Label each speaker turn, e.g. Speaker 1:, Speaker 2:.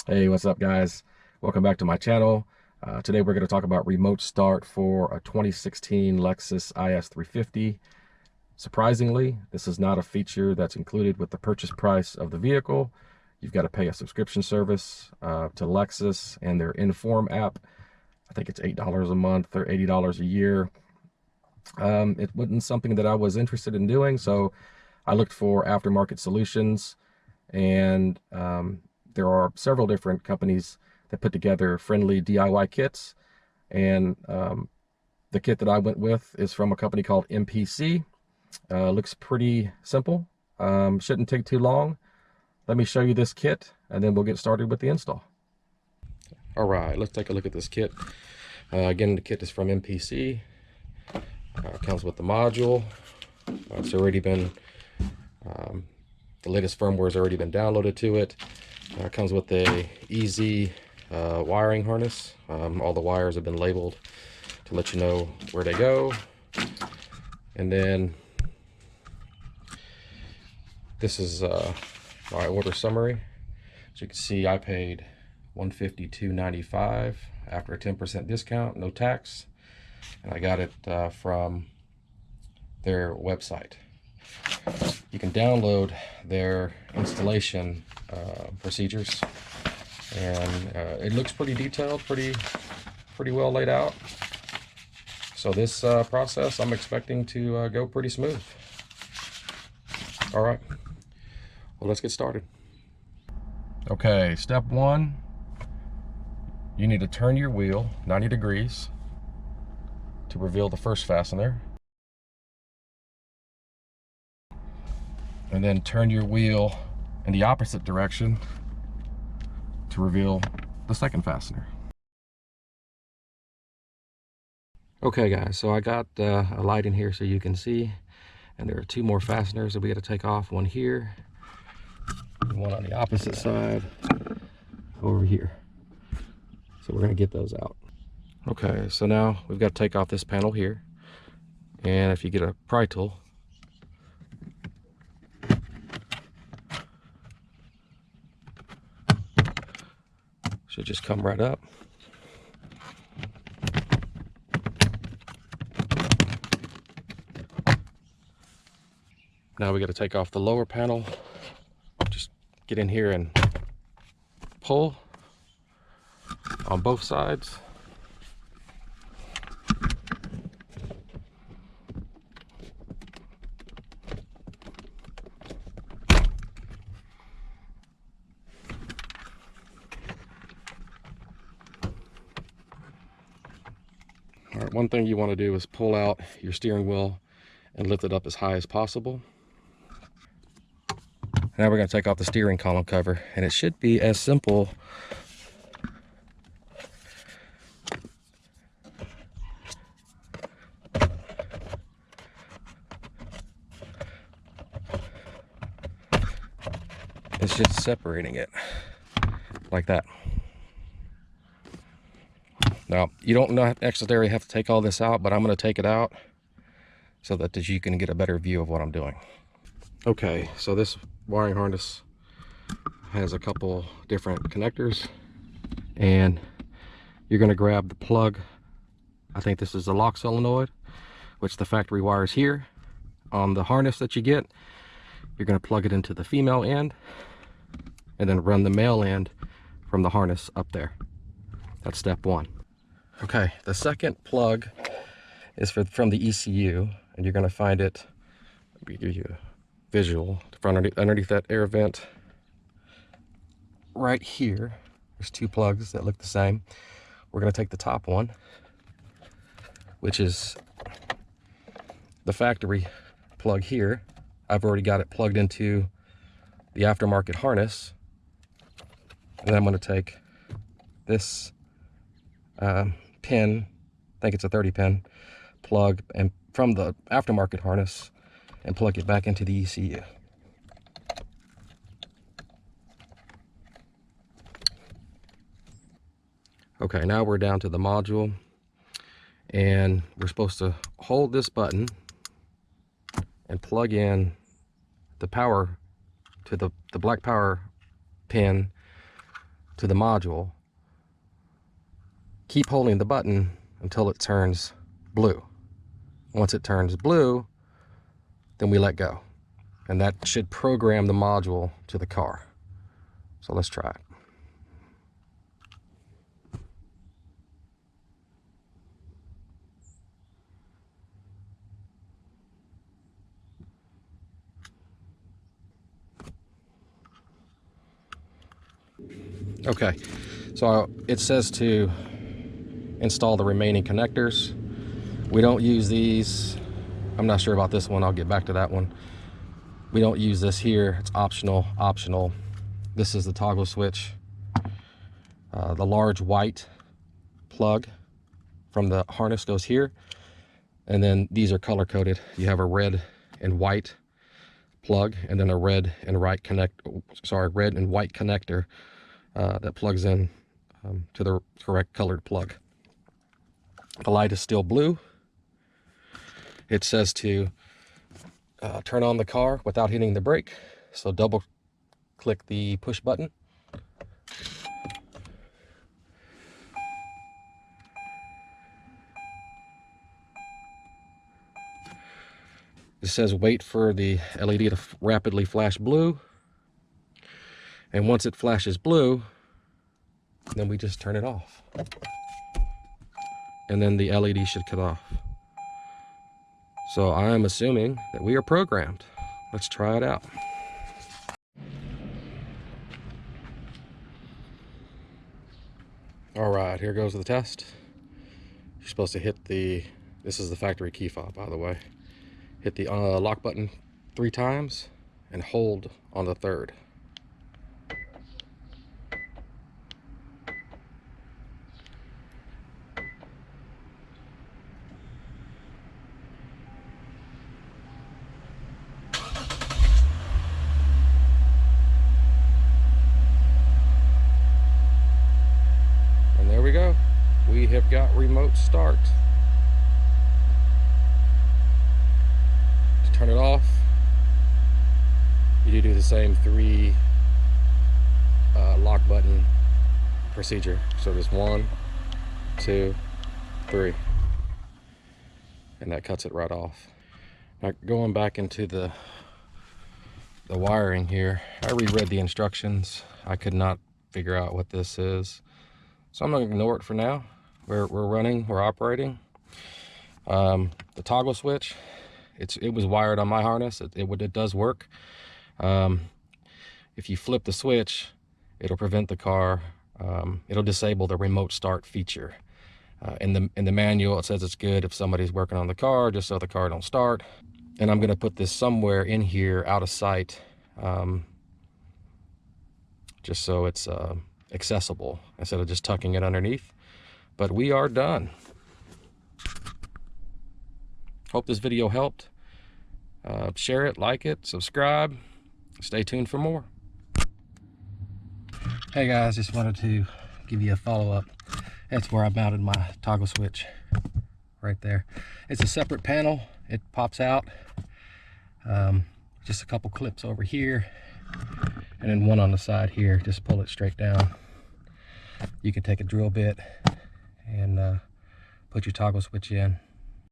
Speaker 1: Hey, what's up, guys? Welcome back to my channel. Today we're going to talk about remote start for a 2016 Lexus IS350. Surprisingly, this is not a feature that's included with the purchase price of the vehicle. You've got to pay a subscription service to Lexus and their Inform app. I think it's $8 a month or $80 a year. It wasn't something that I was interested in doing, so I looked for aftermarket solutions, and there are several different companies that put together friendly DIY kits. And the kit that I went with is from a company called MPC. Looks pretty simple. Shouldn't take too long. Let me show you this kit, and then we'll get started with the install. All right, let's take a look at this kit. Again, the kit is from MPC. Comes with the module. It's already been, the latest firmware has already been downloaded to it. Comes with a easy wiring harness. All the wires have been labeled to let you know where they go. And then this is my order summary. As you can see, I paid $152.95 after a 10% discount, no tax, and I got it from their website. You can download their installation procedures, and it looks pretty detailed, pretty well laid out. So this process, I'm expecting to go pretty smooth. All right, well, let's get started. Okay, step one, you need to turn your wheel 90 degrees to reveal the first fastener. And then turn your wheel in the opposite direction to reveal the second fastener. Okay, guys, so I got a light in here so you can see, and there are two more fasteners that we got to take off. One here, and one on the opposite side over here. So we're going to get those out. Okay, so now we've got to take off this panel here, and if you get a pry tool, should just come right up. Now we got to take off the lower panel. Just get in here and pull on both sides. All right, one thing you want to do is pull out your steering wheel and lift it up as high as possible. Now we're going to take off the steering column cover, and it should be as simple as just separating it like that. Now, you don't necessarily have to take all this out, but I'm going to take it out so that you can get a better view of what I'm doing. Okay, so this wiring harness has a couple different connectors, and you're going to grab the plug. I think this is the lock solenoid, which the factory wires here on the harness that you get. You're going to plug it into the female end and then run the male end from the harness up there. That's step one. Okay, the second plug is from the ECU, and you're going to find it, let me give you a visual, underneath that air vent right here. There's two plugs that look the same. We're going to take the top one, which is the factory plug here. I've already got it plugged into the aftermarket harness, and then I'm going to take this pin, I think it's a 30 pin plug, and from the aftermarket harness, and plug it back into the ECU. Okay, now we're down to the module, and we're supposed to hold this button and plug in the power to the black power pin to the module, keep holding the button until it turns blue. Once it turns blue, then we let go. And that should program the module to the car. So let's try it. Okay, so it says to install the remaining connectors. We don't use these. I'm not sure about this one. I'll get back to that one. We don't use this here. It's optional. This is the toggle switch. The large white plug from the harness goes here. And then these are color coded. You have a red and white plug, and then a red and white connector that plugs in to the correct colored plug. The light is still blue. It says to turn on the car without hitting the brake. So double click the push button. It says wait for the LED to rapidly flash blue. And once it flashes blue, then we just turn it off. And then the LED should cut off. So I am assuming that we are programmed. Let's try it out. All right, here goes the test. You're supposed to hit this is the factory key fob, by the way. Hit the lock button 3 times and hold on the 3rd. And there we go. We have got remote start. To turn it off, you do the same 3 lock button procedure. So there's 1, 2, 3, and that cuts it right off. Now going back into the wiring here, I reread the instructions. I could not figure out what this is, so I'm going to ignore it for now. We're running, we're operating. The toggle switch, it was wired on my harness. It does work. If you flip the switch, it'll prevent the car. It'll disable the remote start feature. In the manual, it says it's good if somebody's working on the car, just so the car don't start. And I'm going to put this somewhere in here, out of sight, just so it's accessible instead of just tucking it underneath. But we are done. Hope this video helped. Share it, like it, subscribe. Stay tuned for more. Hey guys, just wanted to give you a follow-up. That's where I mounted my toggle switch, right there. It's a separate panel. It pops out. Just a couple clips over here, and then one on the side here. Just pull it straight down. You can take a drill bit and put your toggle switch in.